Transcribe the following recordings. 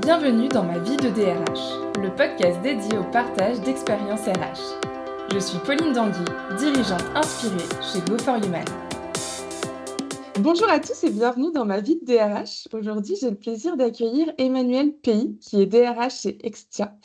Bienvenue dans ma vie de DRH, le podcast dédié au partage d'expériences RH. Je suis Pauline Danguy, dirigeante inspirée chez Go for Human. Bonjour à tous et bienvenue dans ma vie de DRH. Aujourd'hui, j'ai le plaisir d'accueillir Emmanuel Pays, qui est DRH chez Extia,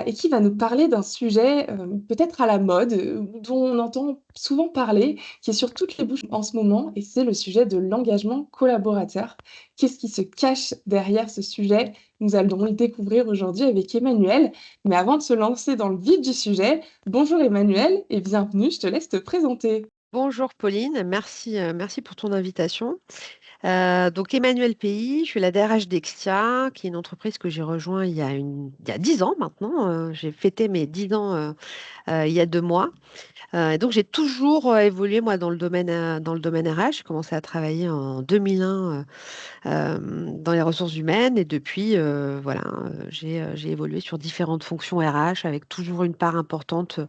et qui va nous parler d'un sujet peut-être à la mode, dont on entend souvent parler, qui est sur toutes les bouches en ce moment, et c'est le sujet de l'engagement collaborateur. Qu'est-ce qui se cache derrière ce sujet? Nous allons le découvrir aujourd'hui avec Emmanuel. Mais avant de se lancer dans le vif du sujet, bonjour Emmanuel et bienvenue, je te laisse te présenter. Bonjour Pauline, merci pour ton invitation. Donc Emmanuel Pays, je suis la DRH d'Extia, qui est une entreprise que j'ai rejoint il y a 10 ans maintenant. J'ai fêté mes 10 ans il y a 2 mois. Et donc j'ai toujours évolué moi dans le domaine RH. J'ai commencé à travailler en 2001 dans les ressources humaines et depuis j'ai évolué sur différentes fonctions RH avec toujours une part importante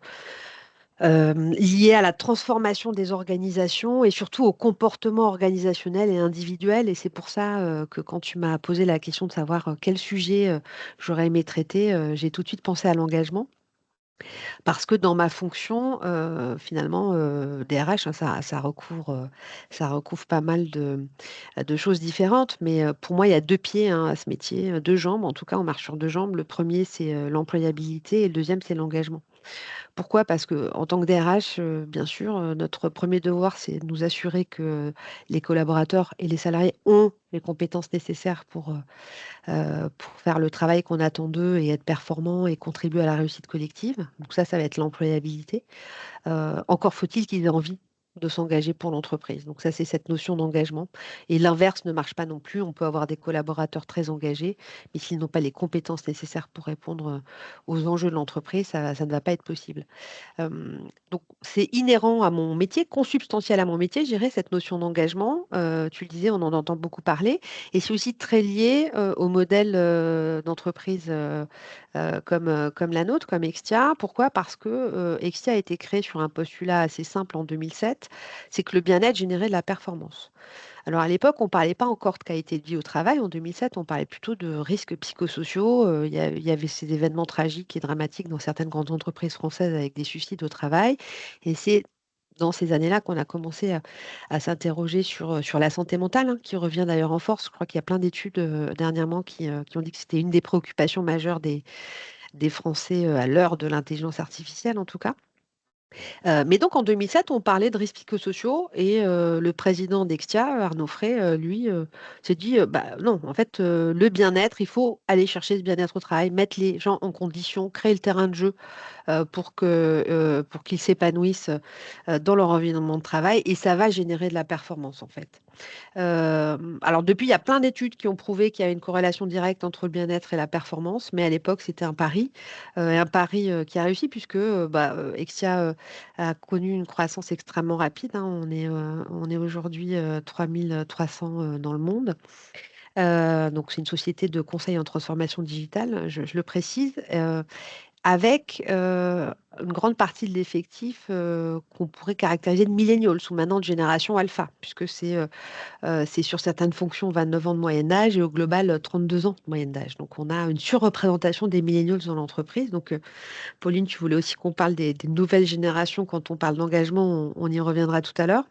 liées à la transformation des organisations et surtout au comportement organisationnel et individuel. Et c'est pour ça que quand tu m'as posé la question de savoir quel sujet j'aurais aimé traiter, j'ai tout de suite pensé à l'engagement. Parce que dans ma fonction, finalement, DRH, hein, ça recouvre pas mal de choses différentes. Mais pour moi, il y a deux pieds hein, à ce métier, deux jambes. En tout cas, on marche sur deux jambes. Le premier, c'est l'employabilité et le deuxième, c'est l'engagement. Pourquoi? Parce que en tant que DRH, bien sûr, notre premier devoir, c'est de nous assurer que les collaborateurs et les salariés ont les compétences nécessaires pour faire le travail qu'on attend d'eux et être performants et contribuer à la réussite collective. Donc ça va être l'employabilité. Encore faut-il qu'ils aient envie de s'engager pour l'entreprise. Donc ça, c'est cette notion d'engagement. Et l'inverse ne marche pas non plus. On peut avoir des collaborateurs très engagés, mais s'ils n'ont pas les compétences nécessaires pour répondre aux enjeux de l'entreprise, ça ne va pas être possible. Euh, donc, c'est inhérent à mon métier, consubstantiel à mon métier, je dirais, cette notion d'engagement. Tu le disais, on en entend beaucoup parler. Et c'est aussi très lié au modèle d'entreprise comme la nôtre, comme Extia. Pourquoi? Parce que Extia a été créé sur un postulat assez simple en 2007, c'est que le bien-être générait de la performance. Alors à l'époque, on ne parlait pas encore de qualité de vie au travail. En 2007, on parlait plutôt de risques psychosociaux. Il y avait ces événements tragiques et dramatiques dans certaines grandes entreprises françaises avec des suicides au travail. Et c'est dans ces années-là qu'on a commencé à s'interroger sur la santé mentale, hein, qui revient d'ailleurs en force. Je crois qu'il y a plein d'études dernièrement qui ont dit que c'était une des préoccupations majeures des Français à l'heure de l'intelligence artificielle, en tout cas. Mais donc en 2007, on parlait de risques psychosociaux et le président d'Extia, Arnaud Frey, lui, s'est dit, bah non, en fait, le bien-être, il faut aller chercher ce bien-être au travail, mettre les gens en condition, créer le terrain de jeu pour qu'ils s'épanouissent dans leur environnement de travail et ça va générer de la performance en fait. Alors depuis, il y a plein d'études qui ont prouvé qu'il y a une corrélation directe entre le bien-être et la performance, mais à l'époque, c'était un pari qui a réussi puisque Exia a connu une croissance extrêmement rapide, hein. On est aujourd'hui 3300 dans le monde. Donc c'est une société de conseil en transformation digitale, je le précise. Avec une grande partie de l'effectif qu'on pourrait caractériser de millennials ou maintenant de génération alpha, puisque c'est sur certaines fonctions 29 ans de moyenne d'âge et au global 32 ans de moyenne d'âge. Donc on a une surreprésentation des millennials dans l'entreprise. Donc Pauline, tu voulais aussi qu'on parle des nouvelles générations quand on parle d'engagement, on y reviendra tout à l'heure.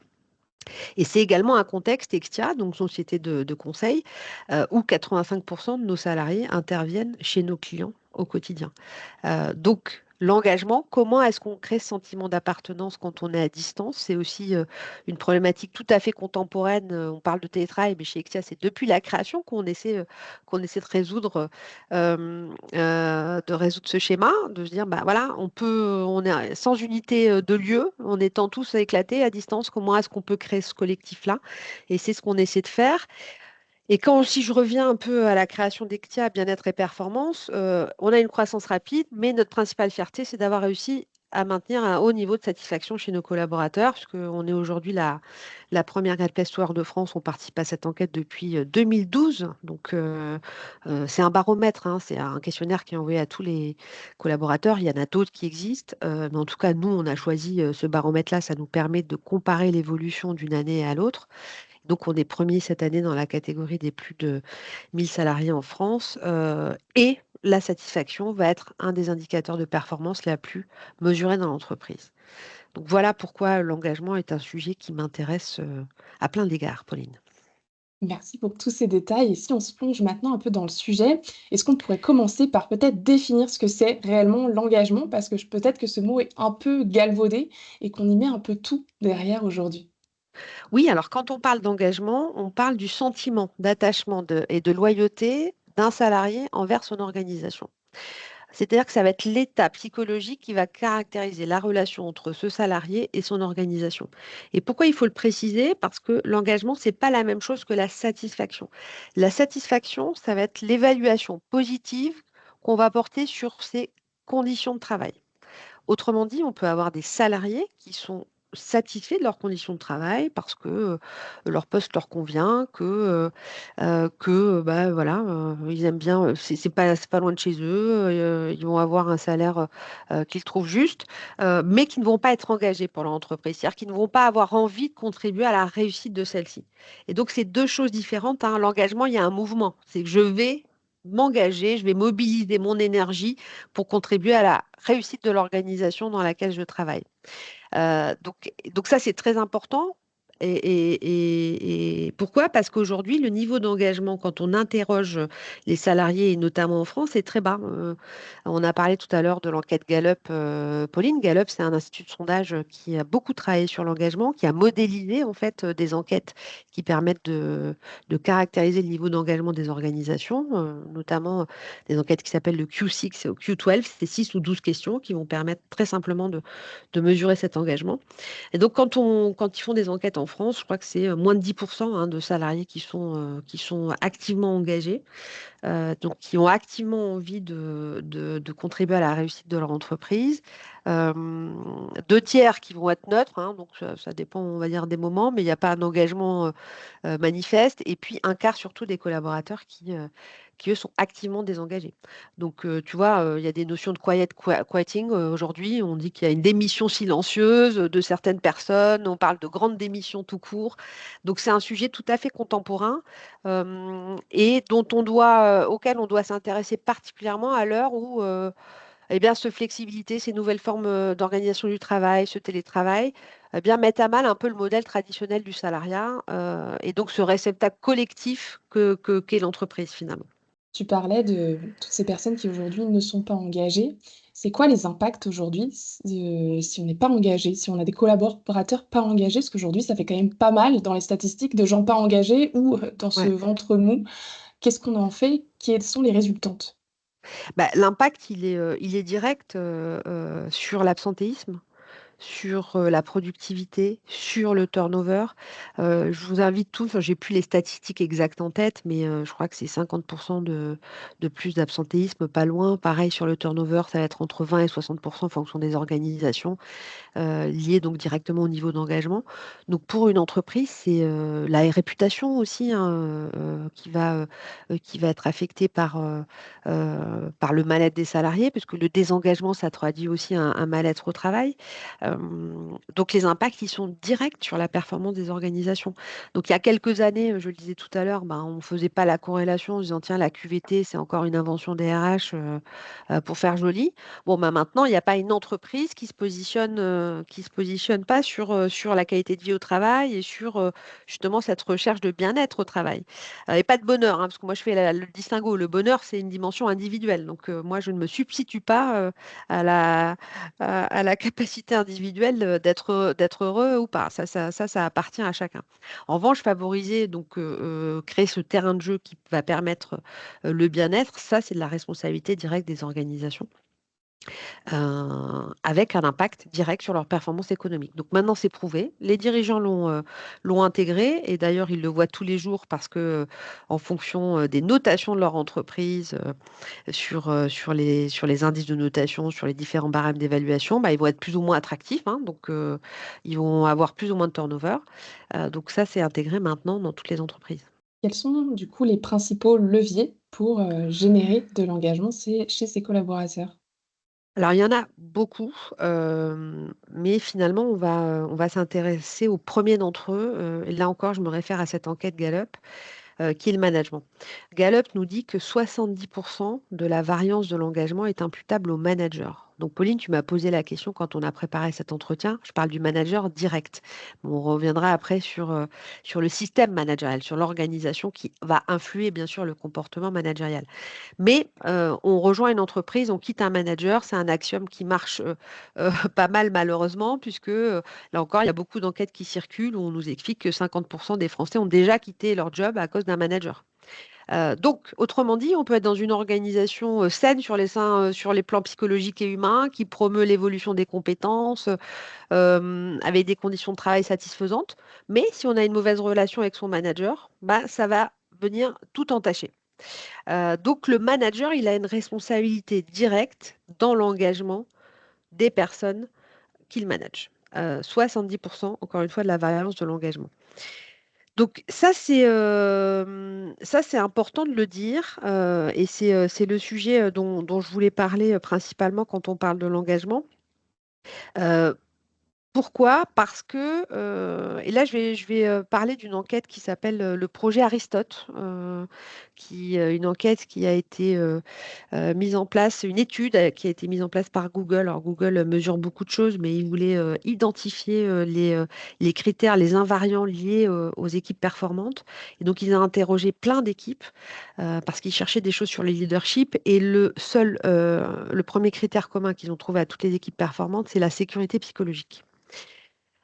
Et c'est également un contexte Extia, donc société de conseil, où 85% de nos salariés interviennent chez nos clients au quotidien. Donc, l'engagement, comment est-ce qu'on crée ce sentiment d'appartenance quand on est à distance? C'est aussi une problématique tout à fait contemporaine. On parle de télétravail, mais chez Exia, c'est depuis la création qu'on essaie de résoudre ce schéma, de se dire, bah voilà, on est sans unité de lieu, en étant tous éclatés à distance, comment est-ce qu'on peut créer ce collectif-là? Et c'est ce qu'on essaie de faire. Et quand si je reviens un peu à la création d'Ectia, bien-être et performance, on a une croissance rapide, mais notre principale fierté, c'est d'avoir réussi à maintenir un haut niveau de satisfaction chez nos collaborateurs, puisqu'on est aujourd'hui la première Great Place to Work de France. On participe à cette enquête depuis 2012. Donc, c'est un baromètre, hein, c'est un questionnaire qui est envoyé à tous les collaborateurs. Il y en a d'autres qui existent, mais en tout cas, nous, on a choisi ce baromètre-là. Ça nous permet de comparer l'évolution d'une année à l'autre. Donc, on est premier cette année dans la catégorie des plus de 1000 salariés en France. Et la satisfaction va être un des indicateurs de performance les plus mesurés dans l'entreprise. Donc, voilà pourquoi l'engagement est un sujet qui m'intéresse à plein d'égards, Pauline. Merci pour tous ces détails. Et si on se plonge maintenant un peu dans le sujet, est-ce qu'on pourrait commencer par peut-être définir ce que c'est réellement l'engagement? Parce que peut-être que ce mot est un peu galvaudé et qu'on y met un peu tout derrière aujourd'hui. Oui, alors quand on parle d'engagement, on parle du sentiment d'attachement et de loyauté d'un salarié envers son organisation. C'est-à-dire que ça va être l'état psychologique qui va caractériser la relation entre ce salarié et son organisation. Et pourquoi il faut le préciser? Parce que l'engagement, c'est pas la même chose que la satisfaction. La satisfaction, ça va être l'évaluation positive qu'on va porter sur ses conditions de travail. Autrement dit, on peut avoir des salariés qui sont satisfaits de leurs conditions de travail parce que leur poste leur convient, bah, voilà, ils aiment bien, c'est pas loin de chez eux, ils vont avoir un salaire qu'ils trouvent juste, mais qui ne vont pas être engagés pour leur entreprise, c'est-à-dire qu'ils ne vont pas avoir envie de contribuer à la réussite de celle-ci. Et donc, c'est deux choses différentes, hein. L'engagement, il y a un mouvement, c'est que je vais m'engager, je vais mobiliser mon énergie pour contribuer à la réussite de l'organisation dans laquelle je travaille. Donc ça, c'est très important. Et pourquoi? Parce qu'aujourd'hui, le niveau d'engagement, quand on interroge les salariés, et notamment en France, est très bas. On a parlé tout à l'heure de l'enquête Gallup. Pauline, Gallup, c'est un institut de sondage qui a beaucoup travaillé sur l'engagement, qui a modélisé en fait des enquêtes qui permettent de caractériser le niveau d'engagement des organisations, notamment des enquêtes qui s'appellent le Q6 et le Q12. C'est 6 ou 12 questions qui vont permettre très simplement de mesurer cet engagement. Et donc, quand ils font des enquêtes en France, je crois que c'est moins de 10% hein, de salariés qui sont activement engagés, donc qui ont activement envie de contribuer à la réussite de leur entreprise. Euh, Deux tiers qui vont être neutres, hein, donc ça dépend, on va dire, des moments, mais il n'y a pas un engagement manifeste. Et puis un quart surtout des collaborateurs qui eux, sont activement désengagés. Donc, tu vois, il y a des notions de quieting. Aujourd'hui, on dit qu'il y a une démission silencieuse de certaines personnes. On parle de grande démission tout court. Donc, c'est un sujet tout à fait contemporain et auquel on doit s'intéresser particulièrement à l'heure où eh bien, ce flexibilité, ces nouvelles formes d'organisation du travail, ce télétravail, eh bien, mettent à mal un peu le modèle traditionnel du salariat et donc ce réceptacle collectif qu'est l'entreprise finalement. Tu parlais de toutes ces personnes qui aujourd'hui ne sont pas engagées. C'est quoi les impacts aujourd'hui si on n'est pas engagé, si on a des collaborateurs pas engagés? Parce qu'aujourd'hui, ça fait quand même pas mal dans les statistiques de gens pas engagés ou dans ce Ouais. ventre mou. Qu'est-ce qu'on en fait? Quelles sont les résultantes? Bah, l'impact, il est direct sur l'absentéisme, sur la productivité, sur le turnover. Je vous invite tous, enfin, j'ai plus les statistiques exactes en tête, mais je crois que c'est 50% de plus d'absentéisme, pas loin. Pareil sur le turnover, ça va être entre 20 et 60% en fonction des organisations liées donc directement au niveau d'engagement. Donc pour une entreprise, c'est la réputation aussi hein, qui va être affectée par le mal-être des salariés, puisque le désengagement, ça traduit aussi un mal-être au travail. Euh, donc les impacts, ils sont directs sur la performance des organisations. Donc il y a quelques années, je le disais tout à l'heure, ben, on ne faisait pas la corrélation en se disant, tiens, la QVT, c'est encore une invention des RH pour faire joli. Bon, bah, maintenant, il n'y a pas une entreprise qui se positionne pas sur la qualité de vie au travail et sur justement cette recherche de bien-être au travail. Et pas de bonheur, hein, parce que moi, je fais le distinguo. Le bonheur, c'est une dimension individuelle. Donc, moi, je ne me substitue pas à la capacité individuelle d'être heureux ou pas. Ça appartient à chacun. En revanche, favoriser, donc, créer ce terrain de jeu qui va permettre le bien-être, ça, c'est de la responsabilité directe des organisations avec un impact direct sur leur performance économique. Donc maintenant, c'est prouvé. Les dirigeants l'ont intégré et d'ailleurs, ils le voient tous les jours parce que en fonction des notations de leur entreprise sur les indices de notation, sur les différents barèmes d'évaluation, bah, ils vont être plus ou moins attractifs, hein, donc ils vont avoir plus ou moins de turnover. Donc ça, c'est intégré maintenant dans toutes les entreprises. Quels sont du coup les principaux leviers pour générer de l'engagement chez ses collaborateurs? Alors, il y en a beaucoup, mais finalement, on va s'intéresser au premier d'entre eux. Et là encore, je me réfère à cette enquête Gallup, qui est le management. Gallup nous dit que 70% de la variance de l'engagement est imputable au manager. Donc, Pauline, tu m'as posé la question quand on a préparé cet entretien. Je parle du manager direct. Bon, on reviendra après sur le système managérial, sur l'organisation qui va influer, bien sûr, le comportement managérial. Mais on rejoint une entreprise, on quitte un manager, c'est un axiome qui marche pas mal malheureusement, puisque là encore, il y a beaucoup d'enquêtes qui circulent où on nous explique que 50% des Français ont déjà quitté leur job à cause d'un manager. Donc, autrement dit, on peut être dans une organisation saine sur les plans psychologiques et humains, qui promeut l'évolution des compétences, avec des conditions de travail satisfaisantes. Mais si on a une mauvaise relation avec son manager, bah, ça va venir tout entacher. Donc, le manager, il a une responsabilité directe dans l'engagement des personnes qu'il manage. 70%, encore une fois, de la variance de l'engagement. Donc, ça, c'est important de le dire, et c'est le sujet dont je voulais parler principalement quand on parle de l'engagement. Euh, Pourquoi? Parce que, et là je vais parler d'une enquête qui s'appelle le projet Aristote, une enquête qui a été mise en place, une étude qui a été mise en place par Google. Alors Google mesure beaucoup de choses, mais il voulait identifier les critères, les invariants liés aux équipes performantes. Et donc ils ont interrogé plein d'équipes parce qu'ils cherchaient des choses sur les leadership. Et le premier critère commun qu'ils ont trouvé à toutes les équipes performantes, c'est la sécurité psychologique.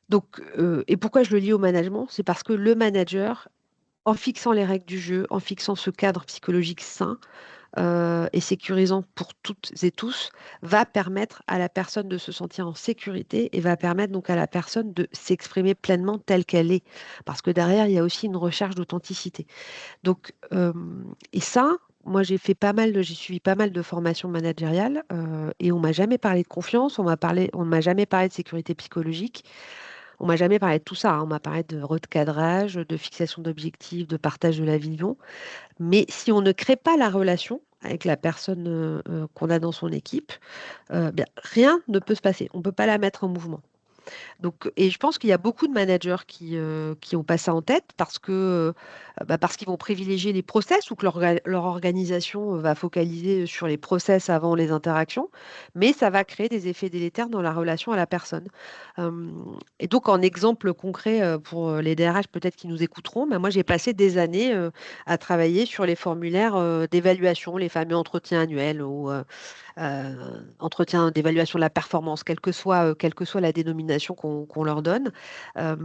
Donc, et pourquoi je le lie au management? C'est parce que le manager, en fixant les règles du jeu, en fixant ce cadre psychologique sain et sécurisant pour toutes et tous, va permettre à la personne de se sentir en sécurité et va permettre donc à la personne de s'exprimer pleinement telle qu'elle est. Parce que derrière, il y a aussi une recherche d'authenticité. Donc, et ça, moi, j'ai suivi pas mal de formations managériales et on m'a jamais parlé de confiance, on m'a jamais parlé de sécurité psychologique. On m'a jamais parlé de tout ça, hein. On m'a parlé de recadrage, de fixation d'objectifs, de partage de la vision. Mais si on ne crée pas la relation avec la personne qu'on a dans son équipe, bien, rien ne peut se passer. On ne peut pas la mettre en mouvement. Donc, et je pense qu'il y a beaucoup de managers qui ont pas ça en tête parce qu'ils vont privilégier les process ou que leur organisation va focaliser sur les process avant les interactions, mais ça va créer des effets délétères dans la relation à la personne. Euh, et donc, en exemple concret pour les DRH peut-être qui nous écouteront, mais moi j'ai passé des années à travailler sur les formulaires d'évaluation, les fameux entretiens annuels ou entretien d'évaluation de la performance, quelle que soit la dénomination qu'on leur donne. Euh,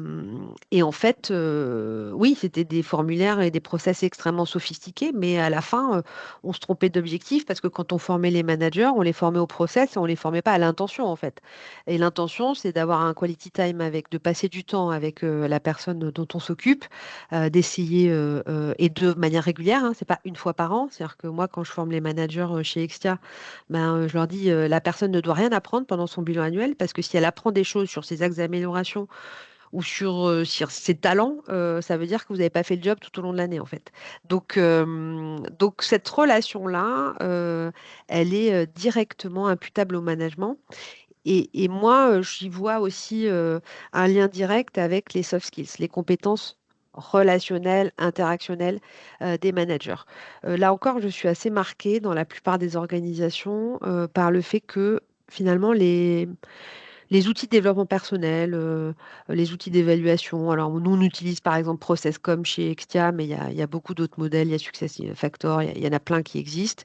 et en fait, oui, c'était des formulaires et des process extrêmement sophistiqués, mais à la fin, on se trompait d'objectif parce que quand on formait les managers, on les formait au process et on les formait pas à l'intention, en fait. Et l'intention, c'est d'avoir un quality time de passer du temps avec la personne dont on s'occupe, d'essayer, et de manière régulière, hein, c'est pas une fois par an. C'est-à-dire que moi, quand je forme les managers chez Extia, ben, je leur dis, la personne ne doit rien apprendre pendant son bilan annuel parce que si elle apprend des choses sur ses axes d'amélioration ou sur ses talents, ça veut dire que vous n'avez pas fait le job tout au long de l'année, en fait. Donc cette relation-là, elle est directement imputable au management. Et moi, j'y vois aussi un lien direct avec les soft skills, les compétences relationnelles, interactionnelles des managers. Là encore, je suis assez marquée dans la plupart des organisations par le fait que finalement, les outils de développement personnel, les outils d'évaluation. Alors, nous, on utilise par exemple Processcom chez Extia, mais il y a beaucoup d'autres modèles. Il y a SuccessFactors, il y en a plein qui existent.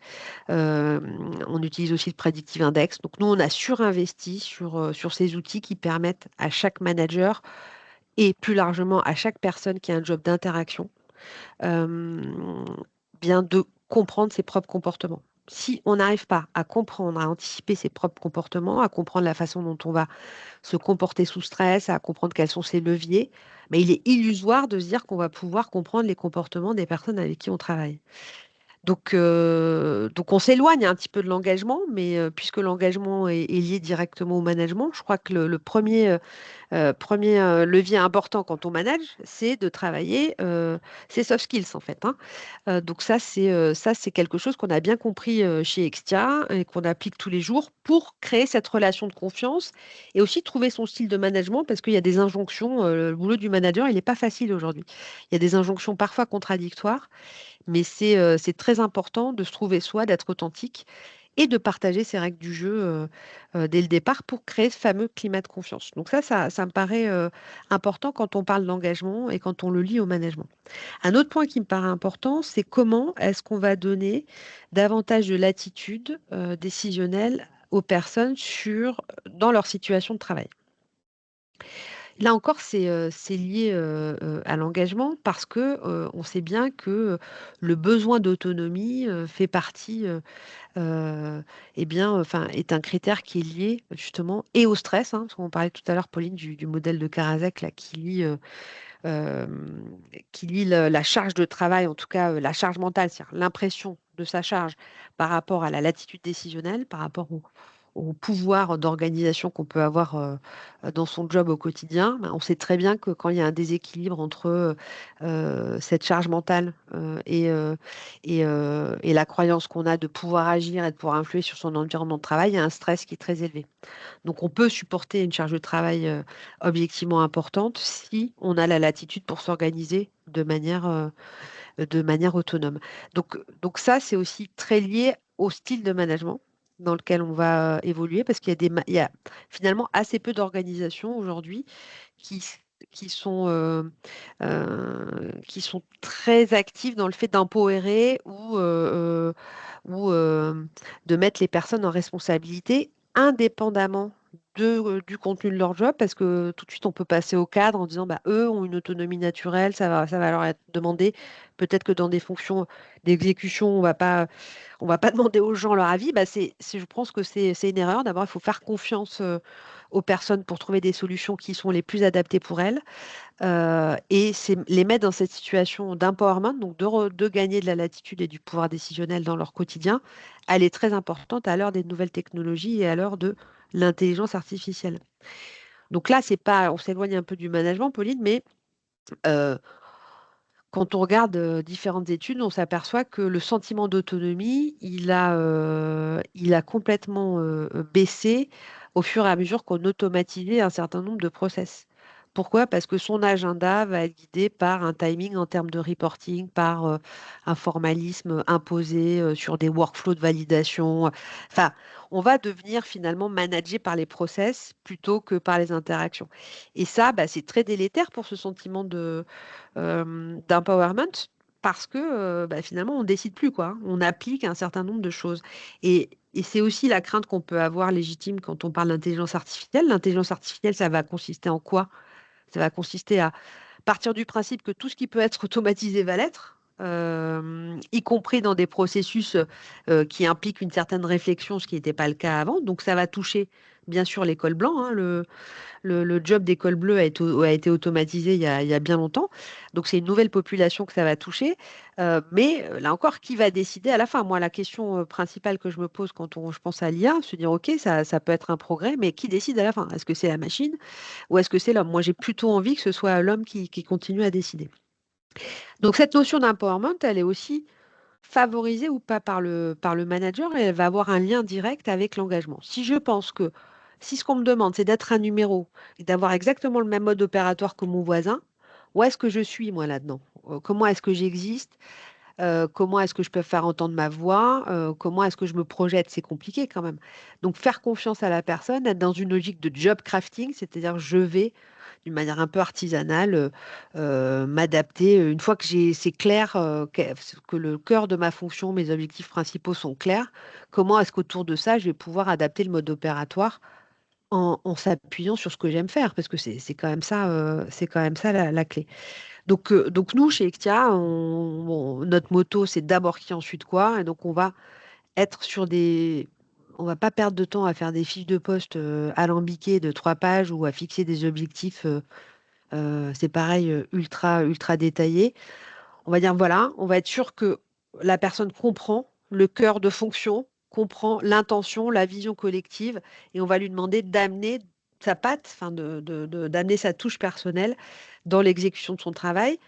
Euh, on utilise aussi le Predictive Index. Donc, nous, on a surinvesti sur ces outils qui permettent à chaque manager et plus largement à chaque personne qui a un job d'interaction euh, bien de comprendre ses propres comportements. Si on n'arrive pas à comprendre, à anticiper ses propres comportements, à comprendre la façon dont on va se comporter sous stress, à comprendre quels sont ses leviers, mais il est illusoire de se dire qu'on va pouvoir comprendre les comportements des personnes avec qui on travaille. Donc on s'éloigne un petit peu de l'engagement, mais puisque l'engagement est lié directement au management, je crois que le premier Premier levier important quand on manage, c'est de travailler ses soft skills en fait, hein. Donc ça, c'est quelque chose qu'on a bien compris chez Extia et qu'on applique tous les jours pour créer cette relation de confiance et aussi trouver son style de management parce qu'il y a des injonctions. Le boulot du manager, il n'est pas facile aujourd'hui. Il y a des injonctions parfois contradictoires, mais c'est très important de se trouver soi, d'être authentique et de partager ses règles du jeu dès le départ pour créer ce fameux climat de confiance. Donc ça me paraît important quand on parle d'engagement et quand on le lie au management. Un autre point qui me paraît important, c'est comment est-ce qu'on va donner davantage de latitude décisionnelle aux personnes dans leur situation de travail. Là encore, c'est lié à l'engagement parce que on sait bien que le besoin d'autonomie fait partie eh bien, enfin, est un critère qui est lié justement et au stress, hein, parce qu'on parlait tout à l'heure, Pauline, du modèle de Karasek là, qui lie la charge de travail, en tout cas la charge mentale, c'est-à-dire l'impression de sa charge par rapport à la latitude décisionnelle, par rapport au pouvoir d'organisation qu'on peut avoir dans son job au quotidien. Ben, on sait très bien que quand il y a un déséquilibre entre cette charge mentale et la croyance qu'on a de pouvoir agir et de pouvoir influer sur son environnement de travail, il y a un stress qui est très élevé. Donc, on peut supporter une charge de travail objectivement importante si on a la latitude pour s'organiser de manière autonome. Donc ça, c'est aussi très lié au style de management dans lequel on va évoluer parce qu'il y a il y a finalement assez peu d'organisations aujourd'hui qui, qui sont, qui sont très actives dans le fait d'empowerer ou de mettre les personnes en responsabilité indépendamment du contenu de leur job, parce que tout de suite, on peut passer au cadre en disant, bah, eux ont une autonomie naturelle, ça va leur être demandé. Peut-être que dans des fonctions d'exécution, on va pas demander aux gens leur avis. Bah, je pense que c'est une erreur. D'abord, il faut faire confiance aux personnes pour trouver des solutions qui sont les plus adaptées pour elles. Et c'est les mettre dans cette situation d'empowerment, donc de gagner de la latitude et du pouvoir décisionnel dans leur quotidien, elle est très importante à l'heure des nouvelles technologies et à l'heure de l'intelligence artificielle. Donc là, c'est pas, on s'éloigne un peu du management, Pauline, mais euh, quand on regarde différentes études, on s'aperçoit que le sentiment d'autonomie, il a complètement baissé au fur et à mesure qu'on automatisait un certain nombre de process. Pourquoi? Parce que son agenda va être guidé par un timing en termes de reporting, par un formalisme imposé sur des workflows de validation. Enfin, on va devenir finalement managé par les process plutôt que par les interactions. Et ça, bah, c'est très délétère pour ce sentiment d'empowerment parce que bah, finalement, on ne décide plus, quoi, hein. On applique un certain nombre de choses. Et c'est aussi la crainte qu'on peut avoir légitime quand on parle d'intelligence artificielle. L'intelligence artificielle, ça va consister en quoi? Ça va consister à partir du principe que tout ce qui peut être automatisé va l'être, y compris dans des processus qui impliquent une certaine réflexion, ce qui n'était pas le cas avant. Donc ça va toucher bien sûr l'école blanc, hein, le job d'école bleue a été automatisé il y a bien longtemps. Donc, c'est une nouvelle population que ça va toucher. Mais là encore, qui va décider à la fin? Moi, la question principale que je me pose quand je pense à l'IA, se dire, OK, ça peut être un progrès, mais qui décide à la fin? Est-ce que c'est la machine ou est-ce que c'est l'homme? Moi, j'ai plutôt envie que ce soit l'homme qui continue à décider. Donc, cette notion d'empowerment, elle est aussi favorisée ou pas par le manager et elle va avoir un lien direct avec l'engagement. Si je pense que si ce qu'on me demande, c'est d'être un numéro et d'avoir exactement le même mode opératoire que mon voisin, où est-ce que je suis moi là-dedans? Comment est-ce que j'existe? Comment est-ce que je peux faire entendre ma voix? Comment est-ce que je me projette? C'est compliqué quand même. Donc faire confiance à la personne, être dans une logique de job crafting, c'est-à-dire je vais d'une manière un peu artisanale m'adapter. Une fois que c'est clair, que le cœur de ma fonction, mes objectifs principaux sont clairs, comment est-ce qu'autour de ça, je vais pouvoir adapter le mode opératoire en s'appuyant sur ce que j'aime faire, parce que c'est quand même ça la clé. Donc nous, chez Extia, notre motto, c'est d'abord qui, ensuite quoi. Et donc, on va être sur des... On va pas perdre de temps à faire des fiches de poste alambiquées de 3 pages ou à fixer des objectifs, c'est pareil, ultra, ultra détaillés. On va dire, voilà, on va être sûr que la personne comprend le cœur de fonction, comprend l'intention, la vision collective, et on va lui demander d'amener sa patte, enfin d'amener sa touche personnelle dans l'exécution de son travail.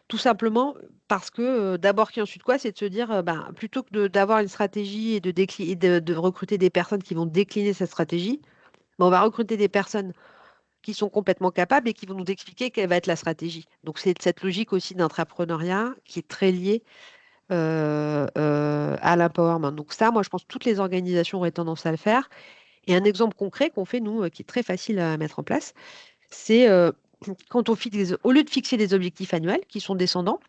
Tout simplement parce que d'abord qui ensuite quoi, c'est de se dire, ben, plutôt que d'avoir une stratégie et de recruter des personnes qui vont décliner cette stratégie, ben, on va recruter des personnes qui sont complètement capables et qui vont nous expliquer quelle va être la stratégie. Donc c'est cette logique aussi d'entrepreneuriat qui est très liée à l'empowerment. Donc ça, moi, je pense que toutes les organisations auraient tendance à le faire. Et un exemple concret qu'on fait, nous, qui est très facile à mettre en place, c'est quand on fixe, au lieu de fixer des objectifs annuels qui sont descendants,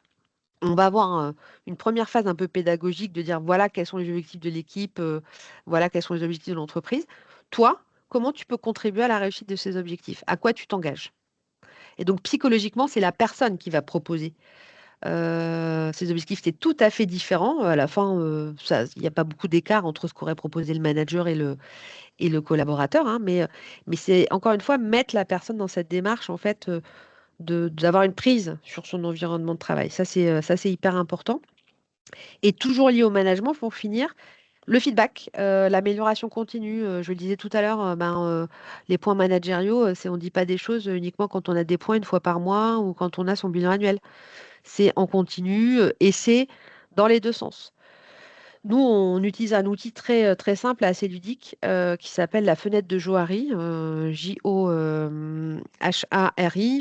on va avoir une première phase un peu pédagogique de dire voilà quels sont les objectifs de l'équipe, voilà quels sont les objectifs de l'entreprise. Toi, comment tu peux contribuer à la réussite de ces objectifs? À quoi tu t'engages? Et donc psychologiquement, c'est la personne qui va proposer ces objectifs. C'est tout à fait différent. À la fin, il n'y a pas beaucoup d'écart entre ce qu'aurait proposé le manager et le collaborateur, hein, mais c'est encore une fois mettre la personne dans cette démarche en fait d'avoir une prise sur son environnement de travail. Ça, c'est hyper important. Et toujours lié au management, pour finir, le feedback, l'amélioration continue. Je le disais tout à l'heure, les points managériaux, c'est on ne dit pas des choses uniquement quand on a des points une fois par mois ou quand on a son bilan annuel. C'est en continu et c'est dans les deux sens. Nous, on utilise un outil très simple et assez ludique qui s'appelle la fenêtre de Johari, Johari. Je ne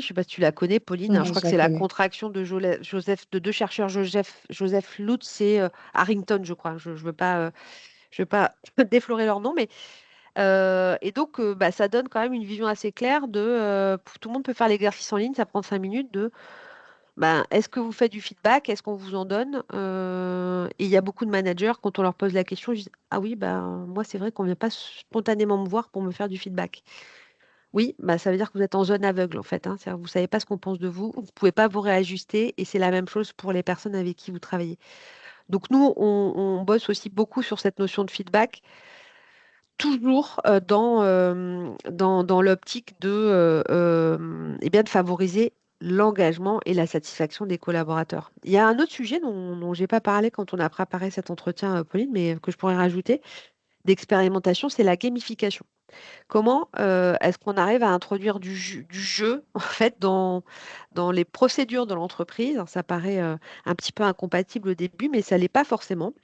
sais pas si tu la connais, Pauline. Je Ouais, crois je que la c'est la connais. contraction de deux chercheurs, Joseph Lutz et Harrington, je crois. Je ne veux pas déflorer leur nom, mais et donc bah, ça donne quand même une vision assez claire tout le monde peut faire l'exercice en ligne, ça prend 5 minutes de ben, est-ce que vous faites du feedback? Est-ce qu'on vous en donne? Et il y a beaucoup de managers, quand on leur pose la question, ils disent, ah oui, ben, moi, c'est vrai qu'on ne vient pas spontanément me voir pour me faire du feedback. Oui, bah, ça veut dire que vous êtes en zone aveugle, en fait, hein. C'est-à-dire que vous ne savez pas ce qu'on pense de vous, vous ne pouvez pas vous réajuster, et c'est la même chose pour les personnes avec qui vous travaillez. Donc nous, on bosse aussi beaucoup sur cette notion de feedback, toujours dans l'optique eh bien, de favoriser l'engagement et la satisfaction des collaborateurs. Il y a un autre sujet dont je n'ai pas parlé quand on a préparé cet entretien, Pauline, mais que je pourrais rajouter d'expérimentation, c'est la gamification. Comment est-ce qu'on arrive à introduire du jeu en fait dans les procédures de l'entreprise? Alors, ça paraît un petit peu incompatible au début, mais ça l'est pas forcément.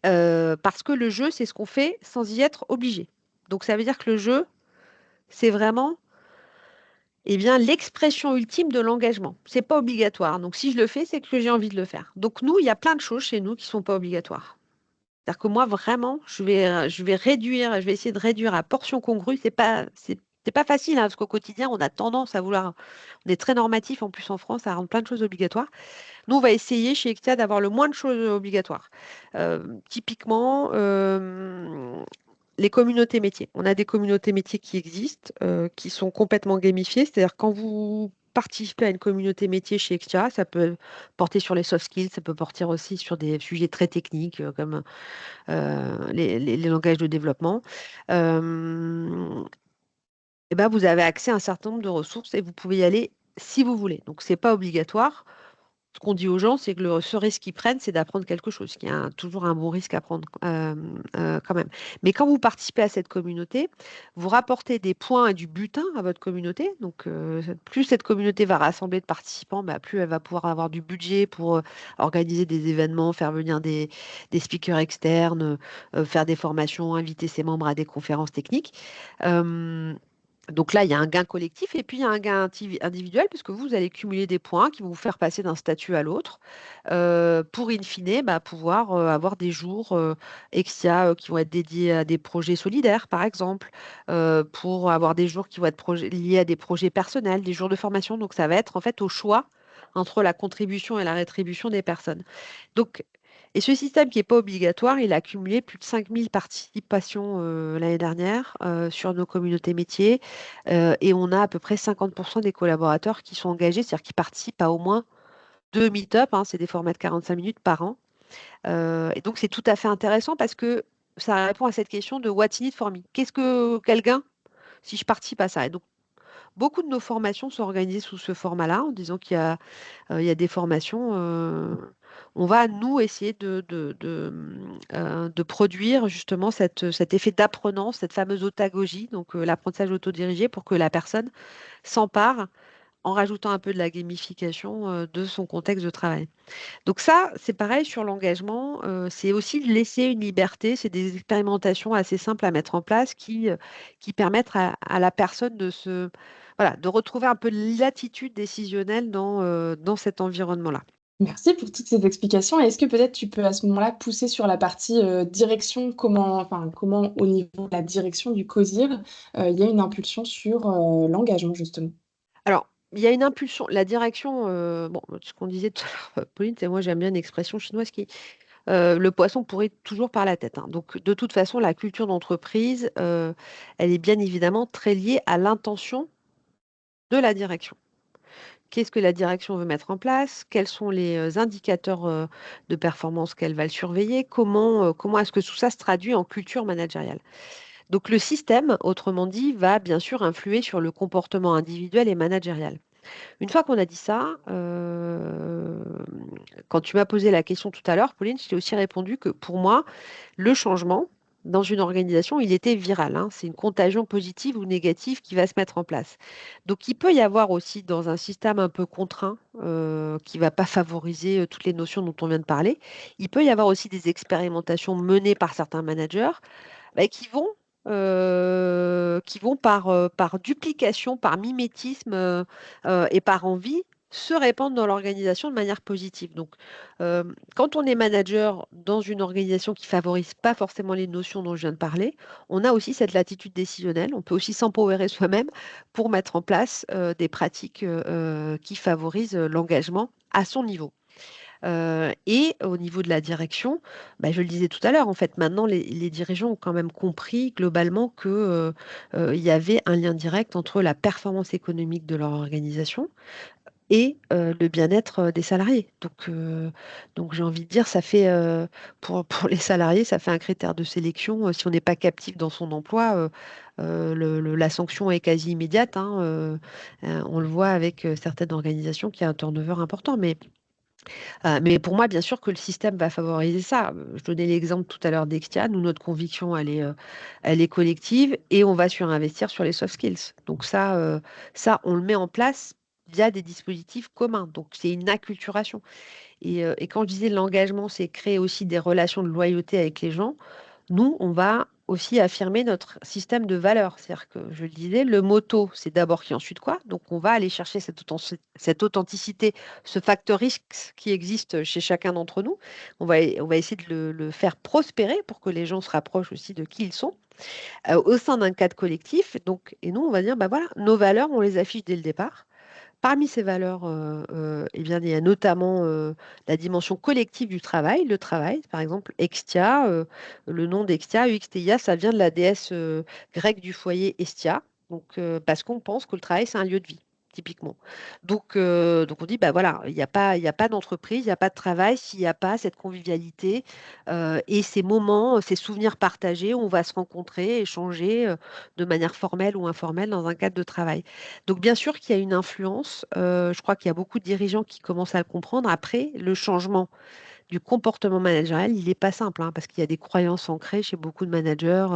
Parce que le jeu, c'est ce qu'on fait sans y être obligé. Donc ça veut dire que le jeu, c'est vraiment eh bien, l'expression ultime de l'engagement. C'est pas obligatoire. Donc si je le fais, c'est que j'ai envie de le faire. Donc nous, il y a plein de choses chez nous qui sont pas obligatoires. C'est-à-dire que moi, vraiment, je vais essayer de réduire à portion congrue. C'est pas facile, hein, parce qu'au quotidien, on a tendance à vouloir, on est très normatif en plus en France, à rendre plein de choses obligatoires. Nous, on va essayer chez Exia d'avoir le moins de choses obligatoires. Typiquement, les communautés métiers. On a des communautés métiers qui existent, qui sont complètement gamifiées. C'est-à-dire quand vous participez à une communauté métier chez Exia, ça peut porter sur les soft skills, ça peut porter aussi sur des sujets très techniques comme les langages de développement. Euh, eh ben, vous avez accès à un certain nombre de ressources et vous pouvez y aller si vous voulez. Donc, ce n'est pas obligatoire. Ce qu'on dit aux gens, c'est que ce risque qu'ils prennent, c'est d'apprendre quelque chose, qui est toujours un bon risque à prendre quand même. Mais quand vous participez à cette communauté, vous rapportez des points et du butin à votre communauté. Donc, plus cette communauté va rassembler de participants, bah, plus elle va pouvoir avoir du budget pour organiser des événements, faire venir des speakers externes, faire des formations, inviter ses membres à des conférences techniques. Euh, donc là, il y a un gain collectif et puis il y a un gain individuel puisque vous allez cumuler des points qui vont vous faire passer d'un statut à l'autre pour, in fine, bah, pouvoir avoir des jours Exia qui vont être dédiés à des projets solidaires, par exemple, pour avoir des jours qui vont être liés à des projets personnels, des jours de formation. Donc ça va être en fait au choix entre la contribution et la rétribution des personnes. Donc, et ce système qui n'est pas obligatoire, il a accumulé plus de 5000 participations l'année dernière sur nos communautés métiers et on a à peu près 50% des collaborateurs qui sont engagés, c'est-à-dire qui participent à au moins deux meet-up, hein, c'est des formats de 45 minutes par an. Et donc c'est tout à fait intéressant parce que ça répond à cette question de what's in it for me? Quel gain si je participe à ça? Et donc beaucoup de nos formations sont organisées sous ce format-là, en disant il y a des formations. On va, nous, essayer de produire justement cet effet d'apprenance, cette fameuse autagogie, donc l'apprentissage autodirigé, pour que la personne s'empare en rajoutant un peu de la gamification de son contexte de travail. Donc ça, c'est pareil sur l'engagement, c'est aussi de laisser une liberté, c'est des expérimentations assez simples à mettre en place qui permettent à la personne voilà, de retrouver un peu de latitude décisionnelle dans cet environnement-là. Merci pour toutes ces explications. Est-ce que peut-être tu peux à ce moment-là pousser sur la partie, direction? Comment au niveau de la direction du COSIR, il y a une impulsion sur, l'engagement justement? Alors, il y a une impulsion, la direction, bon, ce qu'on disait tout à l'heure, Pauline, c'est moi j'aime bien une expression chinoise qui le poisson pourrit toujours par la tête, hein. Donc de toute façon, la culture d'entreprise, elle est bien évidemment très liée à l'intention de la direction. Qu'est-ce que la direction veut mettre en place? Quels sont les indicateurs de performance qu'elle va le surveiller? Comment est-ce que tout ça se traduit en culture managériale? Donc le système, autrement dit, va bien sûr influer sur le comportement individuel et managérial. Une fois qu'on a dit ça, quand tu m'as posé la question tout à l'heure, Pauline, je t'ai aussi répondu que pour moi, le changement dans une organisation, il était viral, hein. C'est une contagion positive ou négative qui va se mettre en place. Donc, il peut y avoir aussi dans un système un peu contraint, qui ne va pas favoriser toutes les notions dont on vient de parler, il peut y avoir aussi des expérimentations menées par certains managers bah, qui vont par duplication, par mimétisme et par envie se répandre dans l'organisation de manière positive. Donc, quand on est manager dans une organisation qui favorise pas forcément les notions dont je viens de parler, on a aussi cette latitude décisionnelle. On peut aussi s'empowerer soi-même pour mettre en place des pratiques qui favorisent l'engagement à son niveau. Et au niveau de la direction, bah, je le disais tout à l'heure, en fait, maintenant, les dirigeants ont quand même compris globalement que, il y avait un lien direct entre la performance économique de leur organisation et le bien-être des salariés. Donc j'ai envie de dire, ça fait, pour les salariés, ça fait un critère de sélection. Si on n'est pas captif dans son emploi, la sanction est quasi immédiate, hein, on le voit avec certaines organisations qui a un turnover important. Mais pour moi, bien sûr que le système va favoriser ça. Je donnais l'exemple tout à l'heure d'Extia. Nous, notre conviction, elle est collective et on va surinvestir sur les soft skills. Donc ça, on le met en place via des dispositifs communs. Donc c'est une acculturation. Et quand je disais l'engagement, c'est créer aussi des relations de loyauté avec les gens. Nous, on va aussi affirmer notre système de valeurs. C'est-à-dire que, je le disais, le motto, c'est d'abord qui, ensuite quoi. Donc, on va aller chercher cette authenticité, ce facteur risque qui existe chez chacun d'entre nous. On va essayer de le faire prospérer pour que les gens se rapprochent aussi de qui ils sont au sein d'un cadre collectif. Donc, et nous, on va dire, bah voilà, nos valeurs, on les affiche dès le départ. Parmi ces valeurs, eh bien, il y a notamment la dimension collective du travail. Le travail, par exemple, Extia, le nom d'Extia, UXTIA, ça vient de la déesse grecque du foyer Estia, donc, parce qu'on pense que le travail, c'est un lieu de vie, typiquement. Donc on dit, bah voilà, il y a pas d'entreprise, il n'y a pas de travail s'il n'y a pas cette convivialité et ces moments, ces souvenirs partagés où on va se rencontrer, échanger de manière formelle ou informelle dans un cadre de travail. Donc bien sûr qu'il y a une influence, je crois qu'il y a beaucoup de dirigeants qui commencent à le comprendre. Après, le changement du comportement managérial, il n'est pas simple, hein, parce qu'il y a des croyances ancrées chez beaucoup de managers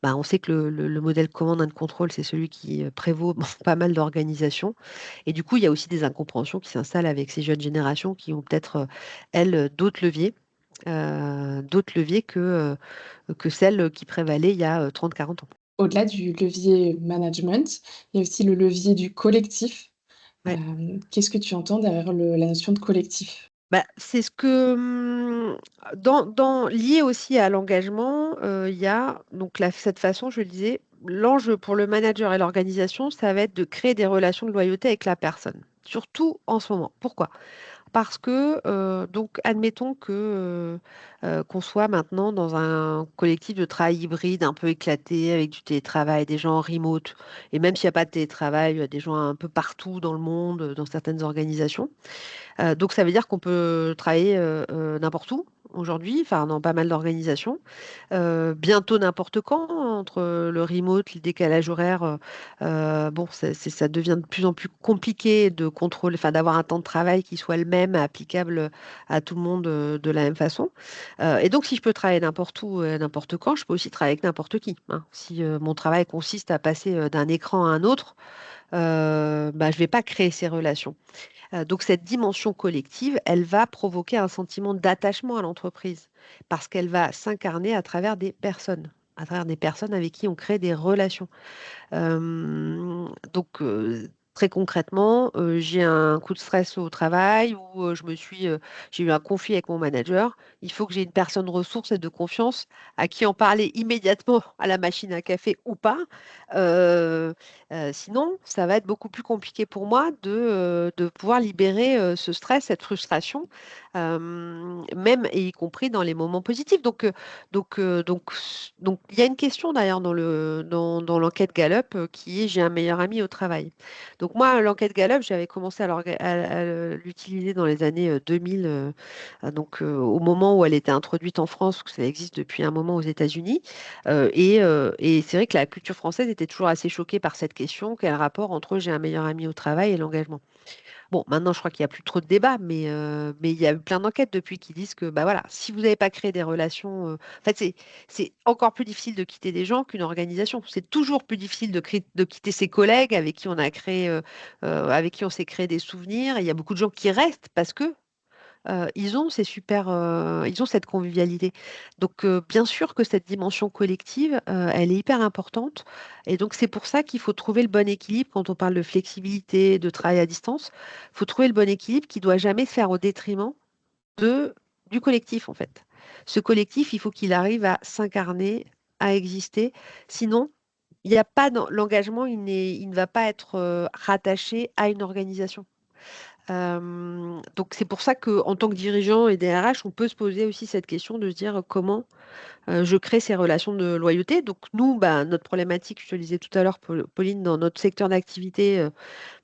bah, on sait que le modèle command and control, c'est celui qui prévaut dans pas mal d'organisations. Et du coup, il y a aussi des incompréhensions qui s'installent avec ces jeunes générations qui ont peut-être, elles, d'autres leviers que celles qui prévalaient il y a 30, 40 ans. Au-delà du levier management, il y a aussi le levier du collectif. Ouais. Qu'est-ce que tu entends derrière la notion de collectif? Bah, c'est ce que, lié aussi à l'engagement, il y a donc cette façon, je le disais, l'enjeu pour le manager et l'organisation, ça va être de créer des relations de loyauté avec la personne, surtout en ce moment. Pourquoi? Parce que, donc admettons qu'on soit maintenant dans un collectif de travail hybride un peu éclaté avec du télétravail, des gens en remote et même s'il y a pas de télétravail, il y a des gens un peu partout dans le monde, dans certaines organisations. Donc ça veut dire qu'on peut travailler, n'importe où aujourd'hui, enfin dans pas mal d'organisations, bientôt n'importe quand, entre le remote, le décalage horaire. Bon, ça devient de plus en plus compliqué de contrôler, enfin, d'avoir un temps de travail qui soit le même, applicable à tout le monde de la même façon. Et donc, si je peux travailler n'importe où, n'importe quand, je peux aussi travailler avec n'importe qui, hein. Si mon travail consiste à passer d'un écran à un autre, bah, je ne vais pas créer ces relations. Donc cette dimension collective, elle va provoquer un sentiment d'attachement à l'entreprise parce qu'elle va s'incarner à travers des personnes avec qui on crée des relations. Donc, très concrètement, j'ai un coup de stress au travail ou j'ai eu un conflit avec mon manager. Il faut que j'ai une personne ressource et de confiance à qui en parler immédiatement à la machine à café ou pas. Euh, Sinon, ça va être beaucoup plus compliqué pour moi de pouvoir libérer ce stress, cette frustration, même et y compris dans les moments positifs. Donc, euh, donc, donc, il y a une question d'ailleurs dans l'enquête Gallup qui est j'ai un meilleur ami au travail. Donc moi, l'enquête Gallup, j'avais commencé à l'utiliser dans les années 2000, au moment où elle était introduite en France, parce que ça existe depuis un moment aux États-Unis. Et c'est vrai que la culture française était toujours assez choquée par cette question, quel rapport entre j'ai un meilleur ami au travail et l'engagement. Bon, maintenant, je crois qu'il n'y a plus trop de débats, mais il y a eu plein d'enquêtes depuis qui disent que bah voilà, si vous n'avez pas créé des relations, en fait, c'est encore plus difficile de quitter des gens qu'une organisation. C'est toujours plus difficile de quitter ses collègues avec qui on a créé, avec qui on s'est créé des souvenirs. Et il y a beaucoup de gens qui restent parce que ils ont cette convivialité. Donc, bien sûr que cette dimension collective, elle est hyper importante. Et donc, c'est pour ça qu'il faut trouver le bon équilibre quand on parle de flexibilité, de travail à distance. Il faut trouver le bon équilibre qui doit jamais se faire au détriment de, du collectif, en fait. Ce collectif, il faut qu'il arrive à s'incarner, à exister. Sinon, il n'y a pas l'engagement, il ne va pas être rattaché à une organisation. Donc c'est pour ça qu'en tant que dirigeant et DRH, on peut se poser aussi cette question de se dire comment je crée ces relations de loyauté. Donc nous, bah, notre problématique, je te le disais tout à l'heure, Pauline, dans notre secteur d'activité,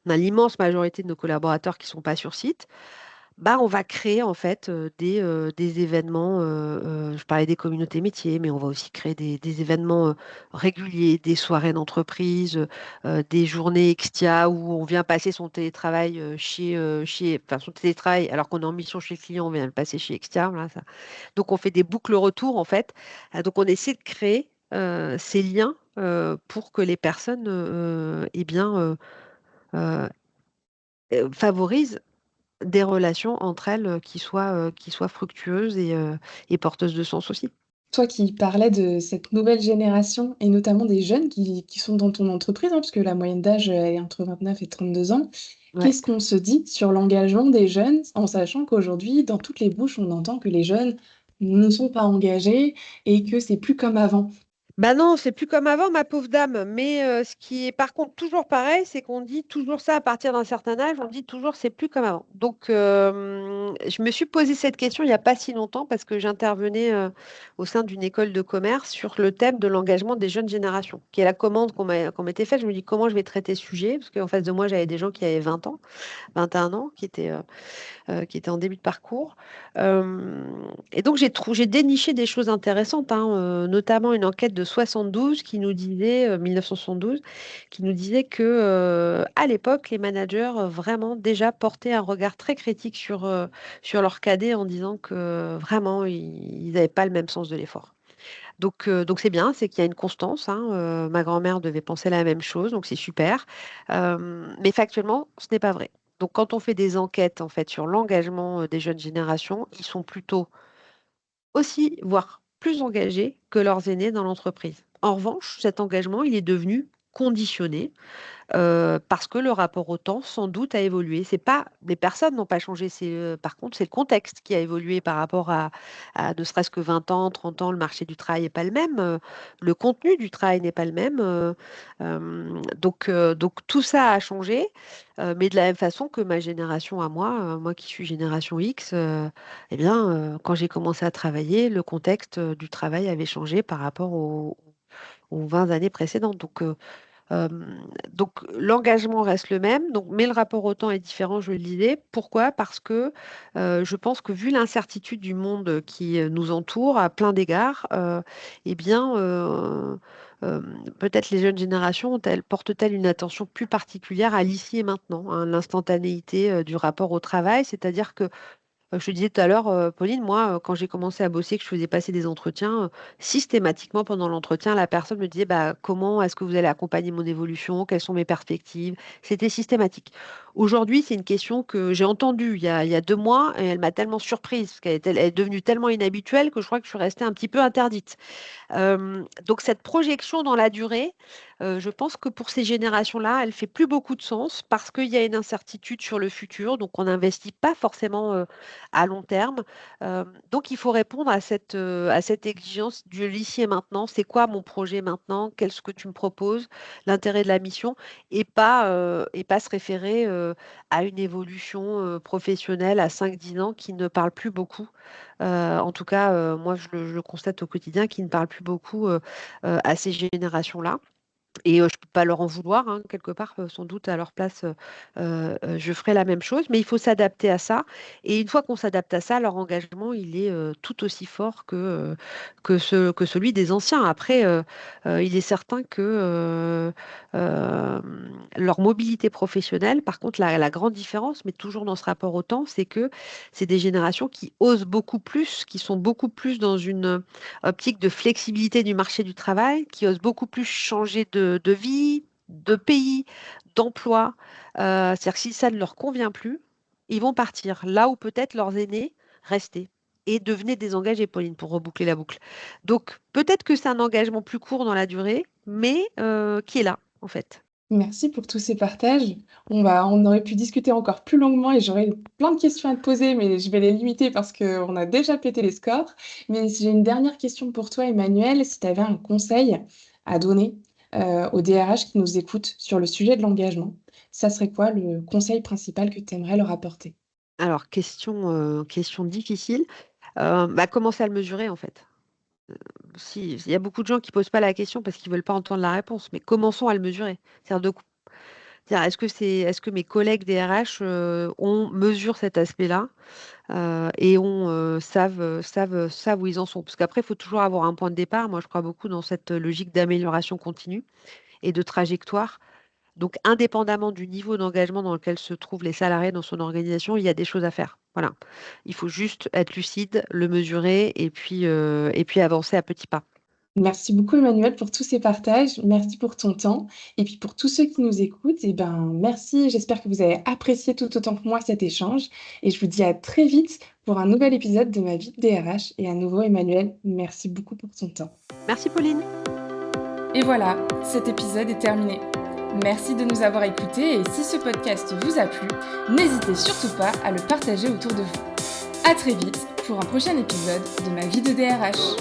on a l'immense majorité de nos collaborateurs qui ne sont pas sur site. Bah, on va créer en fait des événements. Je parlais des communautés métiers, mais on va aussi créer des événements réguliers, des soirées d'entreprise, des journées Extia où on vient passer son télétravail enfin son télétravail alors qu'on est en mission chez le client, on vient le passer chez Extia. Voilà, ça. Donc on fait des boucles retour en fait. Donc on essaie de créer ces liens pour que les personnes, eh bien, euh, favorisent des relations entre elles qui soient fructueuses et porteuses de sens aussi. Toi qui parlais de cette nouvelle génération et notamment des jeunes qui sont dans ton entreprise, hein, puisque la moyenne d'âge est entre 29 et 32 ans, Ouais. qu'est-ce qu'on se dit sur l'engagement des jeunes en sachant qu'aujourd'hui, dans toutes les bouches, on entend que les jeunes ne sont pas engagés et que c'est plus comme avant? Bah non, c'est plus comme avant, ma pauvre dame. Mais ce qui est par contre toujours pareil, c'est qu'on dit toujours ça à partir d'un certain âge, on dit toujours c'est plus comme avant. Donc je me suis posé cette question il n'y a pas si longtemps parce que j'intervenais au sein d'une école de commerce sur le thème de l'engagement des jeunes générations, qui est la commande qu'on m'était faite. Je me dis comment je vais traiter ce sujet, parce qu'en face de moi, j'avais des gens qui avaient 20 ans, 21 ans, qui était en début de parcours. Euh, et donc, j'ai déniché des choses intéressantes, hein, notamment une enquête de 72 qui nous disait, 1972, qui nous disait que, à l'époque, les managers vraiment déjà portaient un regard très critique sur leurs cadets en disant que vraiment, ils n'avaient pas le même sens de l'effort. Donc c'est bien, c'est qu'il y a une constance, hein, ma grand-mère devait penser la même chose, donc c'est super. Mais factuellement, ce n'est pas vrai. Donc quand on fait des enquêtes en fait sur l'engagement des jeunes générations, ils sont plutôt aussi, voire plus engagés que leurs aînés dans l'entreprise. En revanche, cet engagement, il est devenu conditionné parce que le rapport au temps, sans doute, a évolué. C'est pas, les personnes n'ont pas changé. Par contre, c'est le contexte qui a évolué par rapport à ne serait-ce que 20 ans, 30 ans. Le marché du travail n'est pas le même. Le contenu du travail n'est pas le même. Donc, tout ça a changé. Mais de la même façon que ma génération à moi, moi qui suis génération X, eh bien, quand j'ai commencé à travailler, le contexte du travail avait changé par rapport aux 20 années précédentes. Donc, Donc l'engagement reste le même, donc, mais le rapport au temps est différent, je le disais. Pourquoi? Parce que je pense que vu l'incertitude du monde qui nous entoure à plein d'égards, eh bien, euh, peut-être les jeunes générations portent-elles une attention plus particulière à l'ici et maintenant, hein, l'instantanéité du rapport au travail, c'est-à-dire que je te disais tout à l'heure, Pauline, moi, quand j'ai commencé à bosser, que je faisais passer des entretiens, systématiquement pendant l'entretien, la personne me disait bah, comment est-ce que vous allez accompagner mon évolution, quelles sont mes perspectives. C'était systématique. Aujourd'hui, c'est une question que j'ai entendue il y a 2 mois et elle m'a tellement surprise, parce elle est devenue tellement inhabituelle que je crois que je suis restée un petit peu interdite. Donc cette projection dans la durée, je pense que pour ces générations-là, elle fait plus beaucoup de sens parce qu'il y a une incertitude sur le futur, donc on n'investit pas forcément à long terme. Donc il faut répondre à cette exigence du l'ici et maintenant. C'est quoi mon projet maintenant? Qu'est-ce que tu me proposes? L'intérêt de la mission et pas se référer à une évolution professionnelle à 5-10 ans qui ne parle plus beaucoup. En tout cas, moi, je le constate au quotidien, qui ne parle plus beaucoup à ces générations-là. Et je ne peux pas leur en vouloir, hein, quelque part, sans doute à leur place, je ferai la même chose, mais il faut s'adapter à ça. Et une fois qu'on s'adapte à ça, leur engagement, il est tout aussi fort que celui des anciens. Après, il est certain que leur mobilité professionnelle, par contre, la grande différence, mais toujours dans ce rapport au temps, c'est que c'est des générations qui osent beaucoup plus, qui sont beaucoup plus dans une optique de flexibilité du marché du travail, qui osent beaucoup plus changer de vie, de pays, d'emploi. C'est-à-dire que si ça ne leur convient plus, ils vont partir là où peut-être leurs aînés restaient et devenaient désengagés, Pauline, pour reboucler la boucle. Donc peut-être que c'est un engagement plus court dans la durée, mais qui est là, en fait. Merci pour tous ces partages. On aurait pu discuter encore plus longuement et j'aurais plein de questions à te poser, mais je vais les limiter parce qu'on a déjà pété les scores. Mais j'ai une dernière question pour toi, Emmanuel. Si tu avais un conseil à donner aux DRH qui nous écoutent sur le sujet de l'engagement, ça serait quoi le conseil principal que tu aimerais leur apporter? Alors, question difficile. Bah, commencer à le mesurer, en fait. Si, il y a beaucoup de gens qui posent pas la question parce qu'ils veulent pas entendre la réponse, mais commençons à le mesurer. C'est-à-dire c'est-à-dire, est-ce que mes collègues DRH mesurent cet aspect-là et savent où ils en sont? Parce qu'après, il faut toujours avoir un point de départ. Moi, je crois beaucoup dans cette logique d'amélioration continue et de trajectoire. Donc, indépendamment du niveau d'engagement dans lequel se trouvent les salariés dans son organisation, il y a des choses à faire. Voilà. Il faut juste être lucide, le mesurer et puis avancer à petits pas. Merci beaucoup Emmanuel pour tous ces partages. Merci pour ton temps. Et puis pour tous ceux qui nous écoutent, eh ben, merci. J'espère que vous avez apprécié tout autant que moi cet échange. Et je vous dis à très vite pour un nouvel épisode de ma vie de DRH. Et à nouveau Emmanuel, merci beaucoup pour ton temps. Merci Pauline. Et voilà, cet épisode est terminé. Merci de nous avoir écoutés et si ce podcast vous a plu, n'hésitez surtout pas à le partager autour de vous. À très vite pour un prochain épisode de ma vie de DRH.